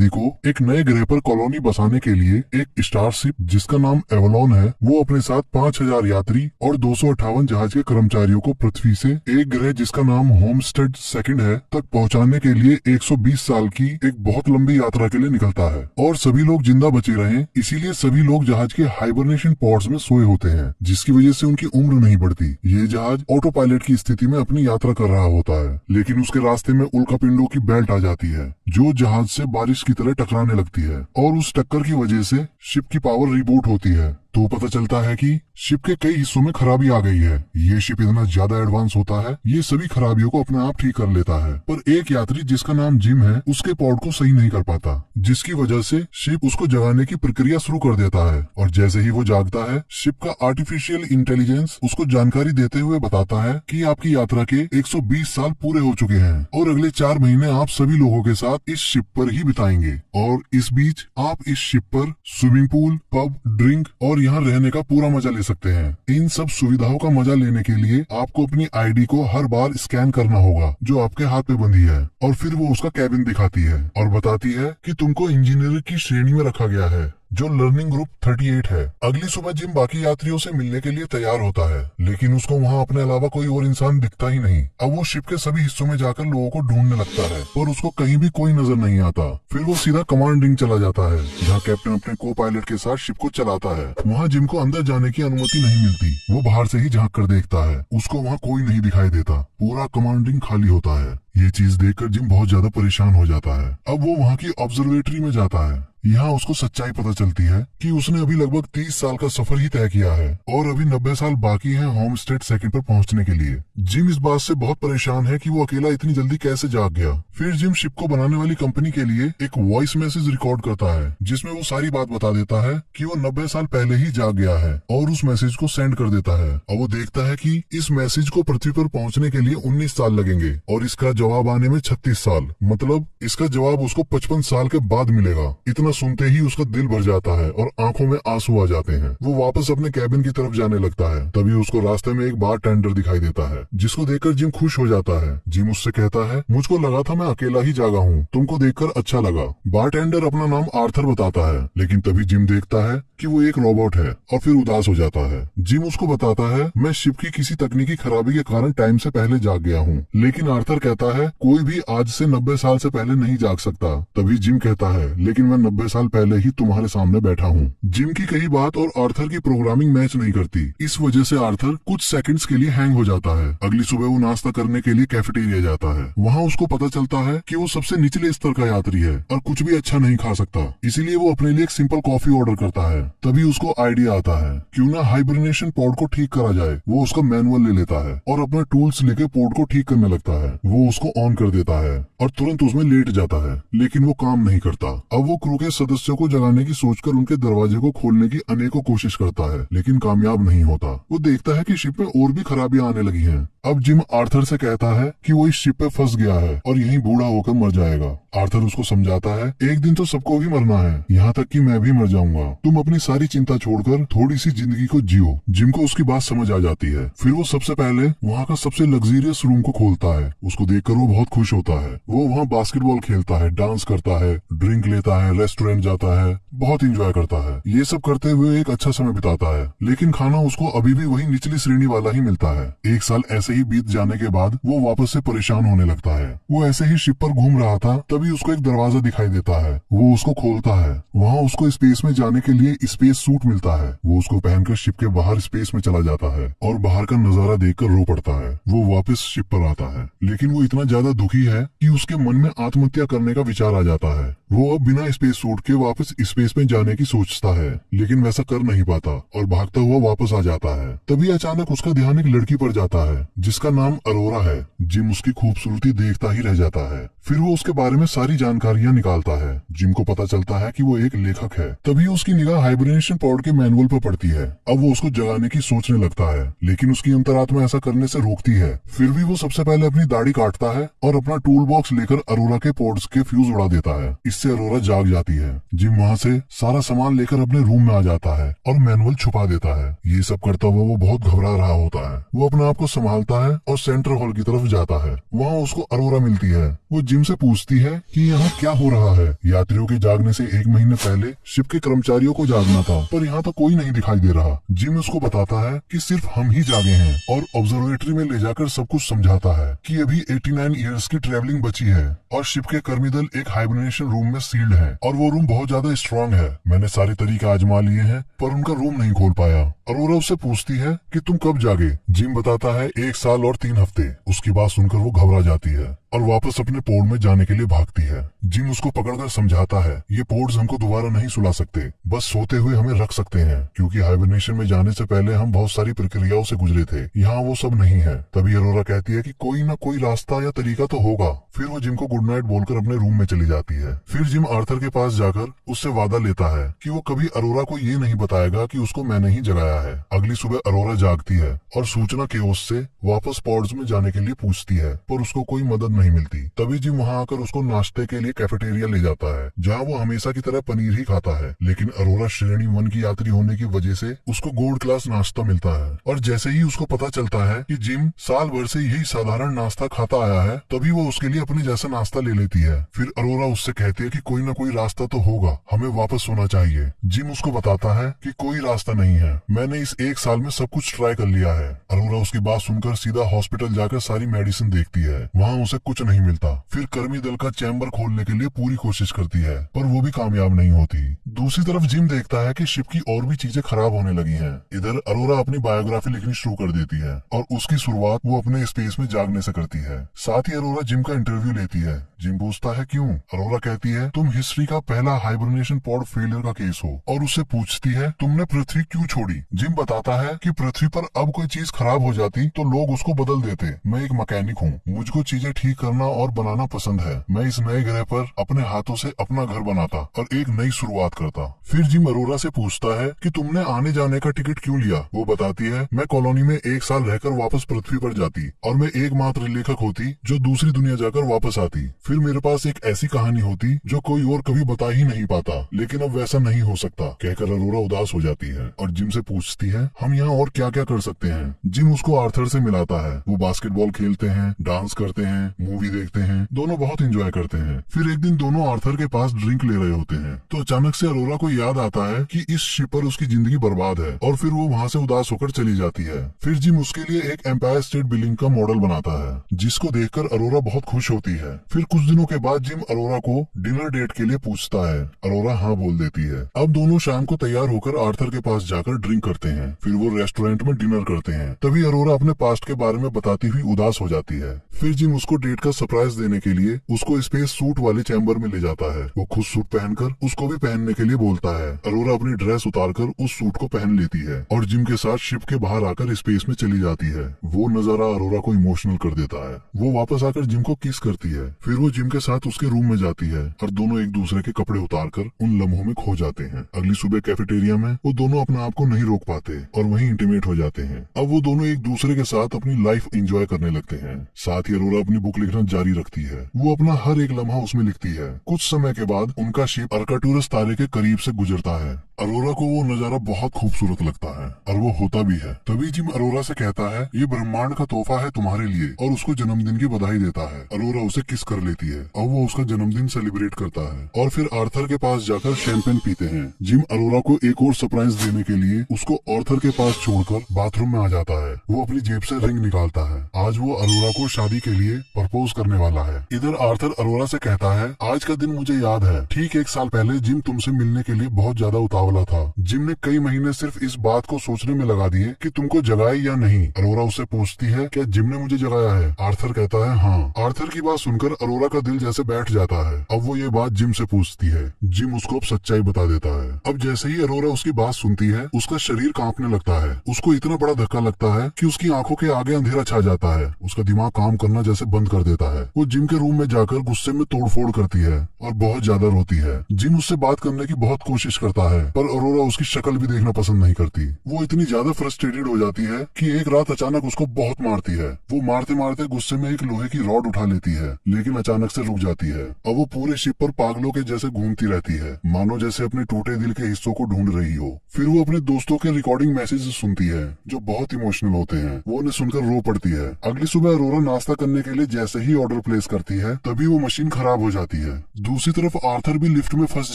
को एक नए ग्रह पर कॉलोनी बसाने के लिए एक स्टारशिप जिसका नाम एवलॉन है, वो अपने साथ 5000 यात्री और 258 जहाज के कर्मचारियों को पृथ्वी से एक ग्रह जिसका नाम होमस्टेड सेकंड है तक पहुंचाने के लिए 120 साल की एक बहुत लंबी यात्रा के लिए निकलता है। और सभी लोग जिंदा बचे रहें, इसीलिए सभी लोग जहाज के हाइबरनेशन पॉड्स में सोए होते हैं, जिसकी वजह से उनकी उम्र नहीं बढ़ती। ये जहाज ऑटो पायलट की स्थिति में अपनी यात्रा कर रहा होता है, लेकिन उसके रास्ते में उल्कापिंडों की बेल्ट आ जाती है जो जहाज से बारिश की तरह टकराने लगती है, और उस टक्कर की वजह से शिप की पावर रिबूट होती है। तो पता चलता है कि शिप के कई हिस्सों में खराबी आ गई है। ये शिप इतना ज्यादा एडवांस होता है, ये सभी खराबियों को अपने आप ठीक कर लेता है, पर एक यात्री जिसका नाम जिम है उसके पॉड को सही नहीं कर पाता, जिसकी वजह से शिप उसको जगाने की प्रक्रिया शुरू कर देता है। और जैसे ही वो जागता है, शिप का आर्टिफिशियल इंटेलिजेंस उसको जानकारी देते हुए बताता है कि आपकी यात्रा के 120 साल पूरे हो चुके हैं और अगले 4 महीने आप सभी लोगों के साथ इस शिप पर ही बिताएंगे, और इस बीच आप इस शिप पर स्विमिंग पूल, पब, ड्रिंक और यहाँ रहने का पूरा मजा ले सकते हैं। इन सब सुविधाओं का मजा लेने के लिए आपको अपनी आईडी को हर बार स्कैन करना होगा जो आपके हाथ में बंधी है, और फिर वो उसका कैबिन दिखाती है और बताती है कि तुमको इंजीनियर की श्रेणी में रखा गया है, जो लर्निंग ग्रुप 38 है। अगली सुबह जिम बाकी यात्रियों से मिलने के लिए तैयार होता है, लेकिन उसको वहाँ अपने अलावा कोई और इंसान दिखता ही नहीं। अब वो शिप के सभी हिस्सों में जाकर लोगों को ढूंढने लगता है, पर उसको कहीं भी कोई नजर नहीं आता। फिर वो सीधा कमांड रिंग चला जाता है, जहाँ कैप्टन अपने को पायलट के साथ शिप को चलाता है। वहाँ जिम को अंदर जाने की अनुमति नहीं मिलती, वो बाहर से ही झांक कर देखता है। उसको वहाँ कोई नहीं दिखाई देता, पूरा कमांड रिंग खाली होता है। ये चीज देखकर जिम बहुत ज्यादा परेशान हो जाता है। अब वो वहाँ की ऑब्जर्वेटरी में जाता है। यहाँ उसको सच्चाई पता चलती है कि उसने अभी लगभग 30 साल का सफर ही तय किया है और अभी 90 साल बाकी हैं होमस्टेड सेकंड पर पहुंचने के लिए। जिम इस बात से बहुत परेशान है कि वो अकेला इतनी जल्दी कैसे जाग गया। फिर जिम शिप को बनाने वाली कंपनी के लिए एक वॉइस मैसेज रिकॉर्ड करता है, जिसमें वो सारी बात बता देता है कि वो 90 साल पहले ही जाग गया है, और उस मैसेज को सेंड कर देता है। और वो देखता है कि इस मैसेज को पृथ्वी पर पहुँचने के लिए 19 साल लगेंगे और इसका जवाब आने में 36 साल, मतलब इसका जवाब उसको 55 साल के बाद मिलेगा। इतना सुनते ही उसका दिल भर जाता है और आंखों में आंसू आ जाते हैं। वो वापस अपने कैबिन की तरफ जाने लगता है, तभी उसको रास्ते में एक बार टेंडर दिखाई देता है, जिसको देखकर जिम खुश हो जाता है। जिम उससे कहता है, मुझको लगा था मैं अकेला ही जागा हूँ, तुमको देखकर अच्छा लगा। बार टेंडर अपना नाम आर्थर बताता है, लेकिन तभी जिम देखता है कि वो एक रोबोट है और फिर उदास हो जाता है। जिम उसको बताता है, मैं शिप की किसी तकनीकी खराबी के कारण टाइम से पहले जाग गया हूँ, लेकिन आर्थर कहता है कोई भी आज से 90 साल से पहले नहीं जाग सकता। तभी जिम कहता है, लेकिन मैं 90 साल पहले ही तुम्हारे सामने बैठा हूँ। जिम की कही बात और आर्थर की प्रोग्रामिंग मैच नहीं करती, इस वजह से आर्थर कुछ सेकंड्स के लिए हैंग हो जाता है। अगली सुबह वो नाश्ता करने के लिए कैफेटेरिया जाता है। वहाँ उसको पता चलता है कि वो सबसे निचले स्तर का यात्री है और कुछ भी अच्छा नहीं खा सकता, इसीलिए वो अपने लिए एक सिंपल कॉफी ऑर्डर करता है। तभी उसको आइडिया आता है, क्यों ना हाइबरनेशन पॉड को ठीक करा जाए। वो उसका मैनुअल ले लेता है और अपना टूल्स लेके पॉड को ठीक करने लगता है। वो उसको ऑन कर देता है और तुरंत उसमें लेट जाता है, लेकिन वो काम नहीं करता। अब वो क्रू के सदस्यों को जगाने की सोचकर उनके दरवाजे को खोलने की अनेकों कोशिश करता है, लेकिन कामयाब नहीं होता। वो देखता है कि शिप में और भी खराबियां आने लगी हैं। अब जिम आर्थर से कहता है कि वो इस शिप पे फंस गया है और यहीं बूढ़ा होकर मर जाएगा। आर्थर उसको समझाता है, एक दिन तो सबको भी मरना है, यहाँ तक कि मैं भी मर जाऊंगा। तुम अपनी सारी चिंता छोड़कर थोड़ी सी जिंदगी को जियो। जिम को उसकी बात समझ आ जाती है। फिर वो सबसे पहले वहाँ का सबसे लग्जरियस रूम को खोलता है। उसको देखकर वो बहुत खुश होता है। वो वहाँ बास्केटबॉल खेलता है, डांस करता है, ड्रिंक लेता है, रेस्टोरेंट जाता है, बहुत इंजॉय करता है। ये सब करते हुए एक अच्छा समय बिताता है, लेकिन खाना उसको अभी भी वही निचली श्रेणी वाला ही मिलता है। एक साल ऐसे ही बीत जाने के बाद वो वापस से परेशान होने लगता है। वो ऐसे ही शिप पर घूम रहा था, तभी उसको एक दरवाजा दिखाई देता है। वो उसको खोलता है। वहाँ उसको स्पेस में जाने के लिए स्पेस सूट मिलता है। वो उसको पहनकर शिप के बाहर स्पेस में चला जाता है और बाहर का नजारा देखकर रो पड़ता है। वो वापस शिप पर आता है, लेकिन वो इतना ज्यादा दुखी है कि उसके मन में आत्महत्या करने का विचार आ जाता है। वो अब बिना स्पेस सूट के वापस स्पेस में जाने की सोचता है, लेकिन वैसा कर नहीं पाता और भागता हुआ वापस आ जाता है। तभी अचानक उसका ध्यान एक लड़की पर जाता है जिसका नाम अरोरा है। जिम उसकी खूबसूरती देखता ही रह जाता है। फिर वो उसके बारे में सारी जानकारियां निकालता है। जिम को पता चलता है कि वो एक लेखक है। तभी उसकी निगाह हाइबरनेशन पॉड के मैनुअल पर पड़ती है। अब वो उसको जगाने की सोचने लगता है, लेकिन उसकी अंतरात्मा ऐसा करने से रोकती है। फिर भी वो सबसे पहले अपनी दाढ़ी काटता है और अपना टूल बॉक्स लेकर अरोरा के पॉड्स के फ्यूज उड़ा देता है। इससे अरोरा जाग जाती है। जिम वहाँ से सारा सामान लेकर अपने रूम में आ जाता है और मैनुअल छुपा देता है। ये सब करता हुआ वो बहुत घबरा रहा होता है। वो अपने आप को संभालता है और सेंट्रल हॉल की तरफ जाता है। वहाँ उसको अरोरा मिलती है। वो जिम से पूछती है कि यहाँ क्या हो रहा है। यात्रियों के जागने से 1 महीने पहले शिप के कर्मचारियों को जागना था, पर यहाँ तो कोई नहीं दिखाई दे रहा। जिम उसको बताता है कि सिर्फ हम ही जागे हैं और ऑब्जर्वेटरी में ले जाकर सब कुछ समझाता है कि अभी 89 इयर्स की ट्रेवलिंग बची है और शिप के कर्मी दल एक हाइबरनेशन रूम में सील्ड है और वो रूम बहुत ज्यादा स्ट्रांग है। मैंने सारे तरीके आजमा लिए हैं पर उनका रूम नहीं खोल पाया। अरोरा उससे पूछती है कि तुम कब जागे। जिम बताता है 1 साल और 3 हफ्ते। उसकी बात सुनकर वो घबरा जाती है और वापस अपने पोर्ट में जाने के लिए भागती है। जिम उसको पकड़कर समझाता है ये पोर्ट्स हमको दोबारा नहीं सुला सकते, बस सोते हुए हमें रख सकते हैं, क्योंकि हाइबरनेशन में जाने से पहले हम बहुत सारी प्रक्रियाओं से गुजरे थे, यहाँ वो सब नहीं है। तभी अरोरा कहती है कि कोई ना कोई रास्ता या तरीका तो होगा। फिर वो जिम को गुड नाइट बोलकर अपने रूम में चली जाती है। फिर जिम आर्थर के पास जाकर उससे वादा लेता है कि वो कभी अरोरा को ये नहीं बताएगा कि उसको मैंने ही जगाया है। अगली सुबह अरोरा जागती है और सूचना केओस से वापस पॉड्स में जाने के लिए पूछती है, पर उसको कोई मदद नहीं मिलती। तभी जिम वहाँ आकर उसको नाश्ते के लिए कैफेटेरिया ले जाता है, जहाँ वो हमेशा की तरह पनीर ही खाता है। लेकिन अरोरा श्रेणी 1 की यात्री होने की वजह से उसको गोल्ड क्लास नाश्ता मिलता है। और जैसे ही उसको पता चलता है कि जिम साल भर से यही साधारण नाश्ता खाता आया है, तभी वो उसके लिए अपने जैसा नाश्ता ले लेती है। फिर अरोरा उससे कहती है कि कोई ना कोई रास्ता तो होगा, हमें वापस सोना चाहिए। जिम उसको बताता है कि कोई रास्ता नहीं है, मैंने इस 1 साल में सब कुछ ट्राई कर लिया है। अरोरा उसकी बात सुनकर सीधा हॉस्पिटल जाकर सारी मेडिसिन देखती है, वहाँ उसे कुछ नहीं मिलता। फिर कर्मी दल का चैम्बर खोलने के लिए पूरी कोशिश करती है, पर वो भी कामयाब नहीं होती। दूसरी तरफ जिम देखता है कि शिप की और भी चीजें खराब होने लगी हैं। इधर अरोरा अपनी बायोग्राफी लिखनी शुरू कर देती है और उसकी शुरुआत वो अपने स्पेस में जागने से करती है। साथ ही अरोरा जिम का इंटरव्यू लेती है। जिम पूछता है क्यों? अरोरा कहती है तुम हिस्ट्री का पहला हाइबरनेशन पॉड फेलियर का केस हो, और उससे पूछती है तुमने पृथ्वी क्यों छोड़ी। जिम बताता है कि पृथ्वी पर अब कोई चीज खराब हो जाती तो लोग उसको बदल देते। मैं एक मैकेनिक हूँ, मुझको चीजें ठीक करना और बनाना पसंद है। मैं इस नए ग्रह पर अपने हाथों से अपना घर बनाता और एक नई शुरुआत करता। फिर जिम अरोरा से पूछता है कि तुमने आने जाने का टिकट क्यों लिया। वो बताती है मैं कॉलोनी में 1 साल रहकर वापस पृथ्वी पर जाती और मैं एकमात्र लेखक होती जो दूसरी दुनिया जाकर वापस आती। फिर मेरे पास एक ऐसी कहानी होती जो कोई और कभी बता ही नहीं पाता, लेकिन अब वैसा नहीं हो सकता। कहकर अरोरा उदास हो जाती है और जिम से पूछती है हम यहाँ और क्या क्या कर सकते हैं। जिम उसको आर्थर से मिलाता है। वो बास्केटबॉल खेलते हैं, डांस करते हैं, मूवी देखते हैं, दोनों बहुत एंजॉय करते हैं। फिर एक दिन दोनों आर्थर के पास ड्रिंक ले रहे होते हैं तो अचानक से अरोरा को याद आता है कि इस शिप पर उसकी जिंदगी बर्बाद है और फिर वो वहाँ से उदास होकर चली जाती है। फिर जिम उसके लिए एक एम्पायर स्टेट बिल्डिंग का मॉडल बनाता है, जिसको देखकर अरोरा बहुत खुश होती है। फिर कुछ दिनों के बाद जिम अरोरा को डिनर डेट के लिए पूछता है। अरोरा हाँ बोल देती है। अब दोनों शाम को तैयार होकर आर्थर के पास जाकर ड्रिंक करते हैं। फिर वो रेस्टोरेंट में डिनर करते हैं। तभी अरोरा अपने पास्ट के बारे में बताती हुई उदास हो जाती है। फिर जिम उसको डेट का सरप्राइज देने के लिए उसको स्पेस सूट वाले चैम्बर में ले जाता है। वो खुद सूट पहनकर उसको भी पहनने के लिए बोलता है। अरोरा अपनी ड्रेस उतारकर उस सूट को पहन लेती है और जिम के साथ शिप के बाहर आकर स्पेस में चली जाती है। वो नजारा अरोरा को इमोशनल कर देता है। वो वापस आकर जिम को किस करती है। फिर वो जिम के साथ उसके रूम में जाती है और दोनों एक दूसरे के कपड़े उतारकर उन लम्हों में खो जाते हैं। अगली सुबह कैफेटेरिया में वो दोनों अपने आप को नहीं रोक पाते और वहीं इंटीमेट हो जाते हैं। अब वो दोनों एक दूसरे के साथ अपनी लाइफ एंजॉय करने लगते हैं। साथ ही अरोरा अपनी बुक लिखना जारी रखती है। वो अपना हर एक लम्हा उसमें लिखती है। कुछ समय के बाद उनका शिप अर्काटूरस तारे के करीब से गुजरता है। अरोरा को वो नजारा बहुत खूबसूरत लगता है और वो होता भी है। तभी जिम अरोरा से कहता है ये ब्रह्मांड का तोहफा है तुम्हारे लिए, और उसको जन्मदिन की बधाई देता है। अरोरा उसे किस कर लेती है और वो उसका जन्मदिन सेलिब्रेट करता है और फिर आर्थर के पास जाकर शैंपेन पीते हैं। जिम अरोरा को एक और सरप्राइज देने के लिए उसको आर्थर के पास छोड़कर बाथरूम में आ जाता है। वो अपनी जेब से रिंग निकालता है। आज वो अरोरा को शादी के लिए प्रपोज करने वाला है। इधर आर्थर अरोरा से कहता है आज का दिन मुझे याद है, ठीक 1 साल पहले जिम तुमसे मिलने के लिए बहुत ज्यादा उतावला था। जिम ने कई महीने सिर्फ इस बात को सोचने में लगा दिए कि तुमको जगाए या नहीं। अरोरा उससे पूछती है क्या जिम ने मुझे जगाया है। आर्थर कहता है हाँ। आर्थर की बात सुनकर अरोरा का दिल जैसे बैठ जाता है। अब वो ये बात जिम से पूछती है। जिम उसको अब सच्चाई बता देता है। अब जैसे ही अरोरा उसकी बात सुनती है उसका शरीर कांपने लगता है। उसको इतना बड़ा धक्का लगता है कि उसकी आंखों के आगे अंधेरा छा जाता है। उसका दिमाग काम करना जैसे बंद कर देता है। वो जिम के रूम में जाकर गुस्से में तोड़फोड़ करती है और बहुत ज्यादा रोती है। जिम उससे बात करने की बहुत कोशिश करता है पर अरोरा उसकी शक्ल भी देखना पसंद नहीं करती। वो इतनी ज्यादा फ्रस्ट्रेटेड हो जाती है कि एक रात अचानक उसको बहुत मारती है। वो मारते मारते गुस्से में एक लोहे की रॉड उठा लेती है, लेकिन अचानक से रुक जाती है और वो पूरे शिप पर पागलों के जैसे घूमती रहती है, मानो जैसे अपने टूटे दिल मुश्किल के हिस्सों को ढूंढ रही हो। फिर वो अपने दोस्तों के रिकॉर्डिंग मैसेज सुनती है जो बहुत इमोशनल होते हैं। वो उन्हें सुनकर रो पड़ती है। अगली सुबह अरोरा नाश्ता करने के लिए जैसे ही ऑर्डर प्लेस करती है तभी वो मशीन खराब हो जाती है। दूसरी तरफ आर्थर भी लिफ्ट में फंस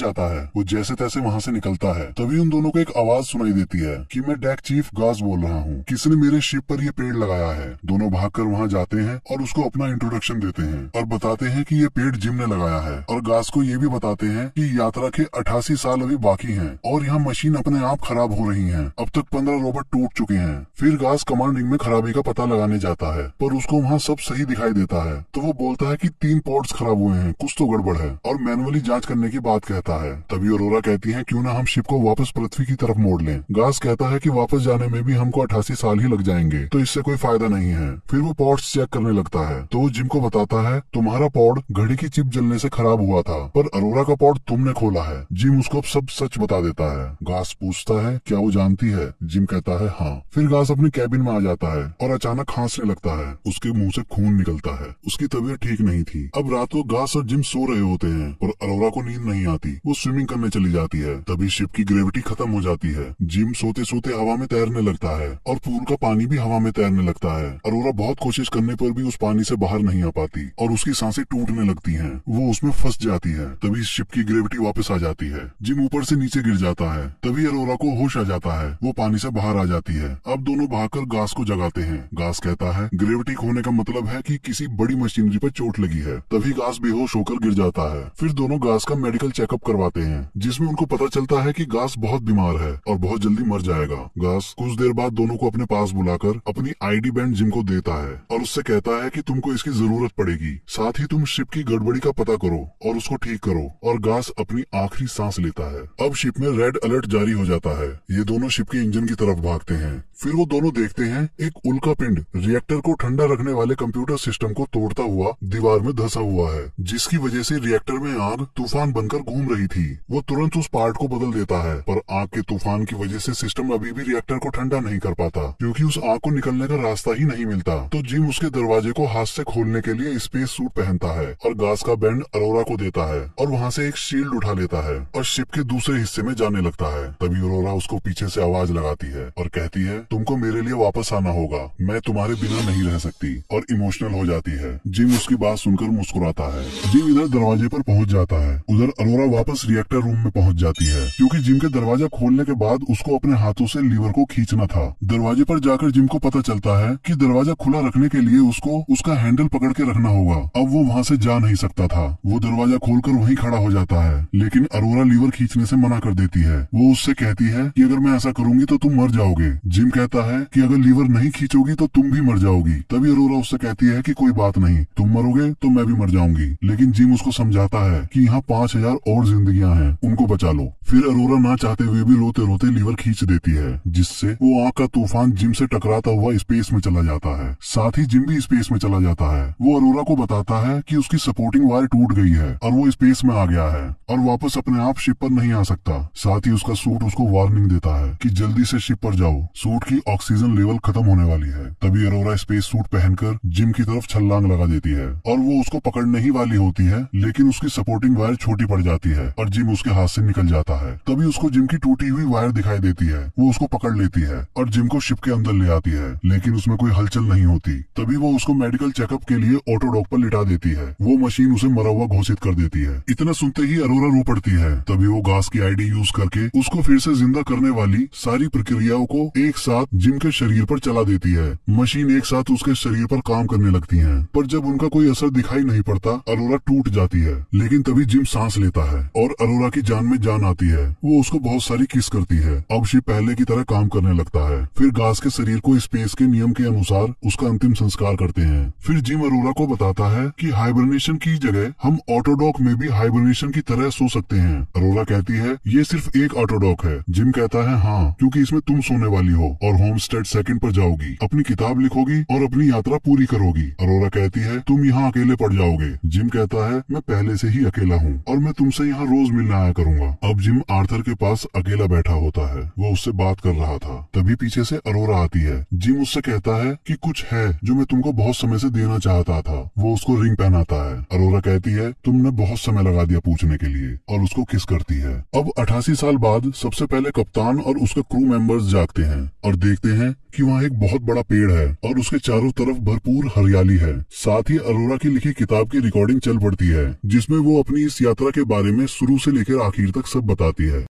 जाता है। वो जैसे तैसे वहाँ से निकलता है। तभी उन दोनों को एक आवाज सुनाई देती है कि मैं डेक चीफ गास बोल रहा हूँ, किसने मेरे शिप पर ये पेड़ लगाया है। दोनों भागकर वहाँ जाते हैं और उसको अपना इंट्रोडक्शन देते हैं और बताते हैं कि ये पेड़ जिम ने लगाया है, और गास को ये भी बताते हैं कि यात्रा के 88 साल अभी बाकी हैं और यहाँ मशीन अपने आप खराब हो रही है। अब तक 15 रोबोट टूट चुके हैं। फिर गास कमांड रिंग में खराबी का पता लगाने जाता है पर उसको वहाँ सब सही दिखाई देता है। तो वो बोलता है कि 3 पॉड्स खराब हुए हैं, कुछ तो गड़बड़ है, और मैनुअली जांच करने की बात कहता है। तभी अरोरा कहती है क्यों ना हम शिप को वापस पृथ्वी की तरफ मोड़ लें। गास कहता है कि वापस जाने में भी हमको 88 साल ही लग जाएंगे, तो इससे कोई फायदा नहीं है। फिर वो पॉड्स चेक करने लगता है तो वो जिम को बताता है तुम्हारा पॉड घड़ी की चिप जलने से खराब हुआ था, पर अरोरा का पॉड तुमने खोला है। जिम उसको सब सच बता देता है। गास पूछता है क्या वो जानती है। जिम कहता है हाँ। फिर गास अपने कैबिन में आ जाता है और अचानक खांसने लगता है। उसके मुंह से खून निकलता है। उसकी तबीयत ठीक नहीं थी। अब रात को गास और जिम सो रहे होते हैं और अरोरा को नींद नहीं आती। वो स्विमिंग करने चली जाती है। तभी शिप की ग्रेविटी खत्म हो जाती है। जिम सोते सोते हवा में तैरने लगता है और पूल का पानी भी हवा में तैरने लगता है। अरोरा बहुत कोशिश करने पर भी उस पानी से बाहर नहीं आ पाती और उसकी सांसें टूटने लगती हैं। वो उसमें फंस जाती है। तभी शिप की ग्रेविटी वापस आ जाती है। जिम ऊपर से नीचे गिर जाता है। तभी अरोरा को होश आ जाता है। वो पानी से बाहर आ जाती है। अब दोनों भागकर गास को जगाते हैं। गास कहता है ग्रेविटी खोने का मतलब है कि किसी बड़ी मशीनरी पर चोट लगी है। तभी गास बेहोश होकर गिर जाता है। फिर दोनों गास का मेडिकल चेकअप करवाते हैं जिसमें उनको पता चलता है कि गास बहुत बीमार है और बहुत जल्दी मर जाएगा। गास कुछ देर बाद दोनों को अपने पास बुलाकर अपनी आईडी बैंड जिम को देता है और उससे कहता है कि तुमको इसकी जरूरत पड़ेगी, साथ ही तुम शिप की गड़बड़ी का पता करो और उसको ठीक करो। और गास अपनी आखिरी सांस लेता है। अब शिप में रेड अलर्ट जारी हो जाता है। ये दोनों शिप के इंजन की तरफ भागते हैं। फिर वो दोनों देखते हैं एक उल्का पिंड रिएक्टर को ठंडा रखने वाले कंप्यूटर सिस्टम को तोड़ता हुआ दीवार में धंसा हुआ है, जिसकी वजह से रिएक्टर में आग तूफान बनकर घूम रही थी। वो तुरंत उस पार्ट को बदल देता है, पर आग के तूफान की वजह से सिस्टम अभी भी रिएक्टर को ठंडा नहीं कर पाता क्योंकि उस आग को निकलने का रास्ता ही नहीं मिलता। तो जिम उसके दरवाजे को हाथ से खोलने के लिए स्पेस सूट पहनता है और गास का बैंड अरोरा को देता है और वहाँ से एक शील्ड उठा लेता है और शिप के दूसरे हिस्से में जाने लगता है। तभी अरोरा उसको पीछे से आवाज लगाती है और कहती है तुमको मेरे लिए वापस आना होगा, मैं तुम्हारे बिना नहीं रह सकती, और इमोशनल हो जाती है। जिम उसकी बात सुनकर मुस्कुराता है। जिम इधर दरवाजे पर पहुंच जाता है। उधर अरोरा वापस रिएक्टर रूम में पहुंच जाती है क्योंकि जिम के दरवाजा खोलने के बाद उसको अपने हाथों से लीवर को खींचना था। दरवाजे पर जाकर जिम को पता चलता है कि दरवाजा खुला रखने के लिए उसको उसका हैंडल पकड़ के रखना होगा। अब वो वहाँ से जा नहीं सकता था। वो दरवाजा खोलकर वहीं खड़ा हो जाता है, लेकिन अरोरा लीवर खींचने से मना कर देती है। वो उससे कहती है कि अगर मैं ऐसा करूंगी तो तुम मर जाओगे। जिम कहता है कि अगर लीवर नहीं खींचोगी तो तुम भी मर जाओगी। तभी अरोरा उससे कहती है कि कोई बात नहीं, तुम मरोगे तो मैं भी मर जाऊंगी। लेकिन जिम उसको समझाता है कि यहाँ 5000 और जिंदगियां हैं, उनको बचा लो। फिर अरोरा ना चाहते हुए भी रोते रोते लीवर खींच देती है, जिससे वो आग का तूफान जिम से टकराता हुआ स्पेस में चला जाता है। साथ ही जिम भी स्पेस में चला जाता है। वो अरोरा को बताता है कि उसकी सपोर्टिंग वायर टूट गई है और वो स्पेस में आ गया है और वापस अपने आप शिप पर नहीं आ सकता। साथ ही उसका सूट उसको वार्निंग देता है कि जल्दी से शिप पर जाओ, सूट की ऑक्सीजन लेवल खत्म होने वाली है। तभी अरोरा स्पेस सूट पहनकर जिम की तरफ छलांग लगा देती है और वो उसको पकड़ने ही वाली होती है, लेकिन उसकी सपोर्टिंग वायर छोटी पड़ जाती है और जिम उसके हाथ से निकल जाता है। तभी उसको जिम की टूटी हुई वायर दिखाई देती है। वो उसको पकड़ लेती है और जिम को शिप के अंदर ले आती है, लेकिन उसमें कोई हलचल नहीं होती। तभी वो उसको मेडिकल चेकअप के लिए ऑटोडॉक पर लिटा देती है। वो मशीन उसे मरा हुआ घोषित कर देती है। इतना सुनते ही अरोरा रो पड़ती है। तभी वो गास की आईडी यूज करके उसको फिर से जिंदा करने वाली सारी प्रक्रियाओं को एक साथ जिम के शरीर पर चला देती है। मशीन एक साथ उसके शरीर पर काम करने लगती है, पर जब उनका कोई असर दिखाई नहीं पड़ता अरोरा टूट जाती है। लेकिन तभी जिम सांस लेता है और अरोरा की जान में जान आती है। वो उसको बहुत सारी किस करती है। अब शिप पहले की तरह काम करने लगता है। फिर गास के शरीर को स्पेस के नियम के अनुसार उसका अंतिम संस्कार करते हैं। फिर जिम अरोरा को बताता है कि हाइबरनेशन की जगह हम ऑटोडॉक में भी हाइबरनेशन की तरह सो सकते हैं। अरोरा कहती है ये सिर्फ एक ऑटोडॉक है। जिम कहता है हाँ, क्योंकि इसमें तुम सोने वाली हो और होमस्टेड सेकंड पर जाओगी, अपनी किताब लिखोगी और अपनी यात्रा पूरी करोगी। अरोरा कहती है तुम यहाँ अकेले पड़ जाओगे। जिम कहता है मैं पहले से ही अकेला हूँ और मैं तुमसे यहाँ रोज मिलने आया करूंगा। अब जिम आर्थर के पास अकेला बैठा होता है। वो उससे बात कर रहा था। तभी पीछे से अरोरा आती है। जिम उससे कहता है कि कुछ है जो मैं तुमको बहुत समय से देना चाहता था। वो उसको रिंग पहनाता है। अरोरा कहती है तुमने बहुत समय लगा दिया पूछने के लिए और उसको किस करती है। अब अब 88 साल बाद सबसे पहले कप्तान और उसके क्रू मेंबर्स जागते हैं और देखते हैं कि वहाँ एक बहुत बड़ा पेड़ है और उसके चारों तरफ भरपूर हरियाली है। साथ ही अरोरा की लिखी किताब की रिकॉर्डिंग चल पड़ती है जिसमें वो अपनी इस यात्रा के बारे में शुरू से लेकर आखिर तक सब बताती है।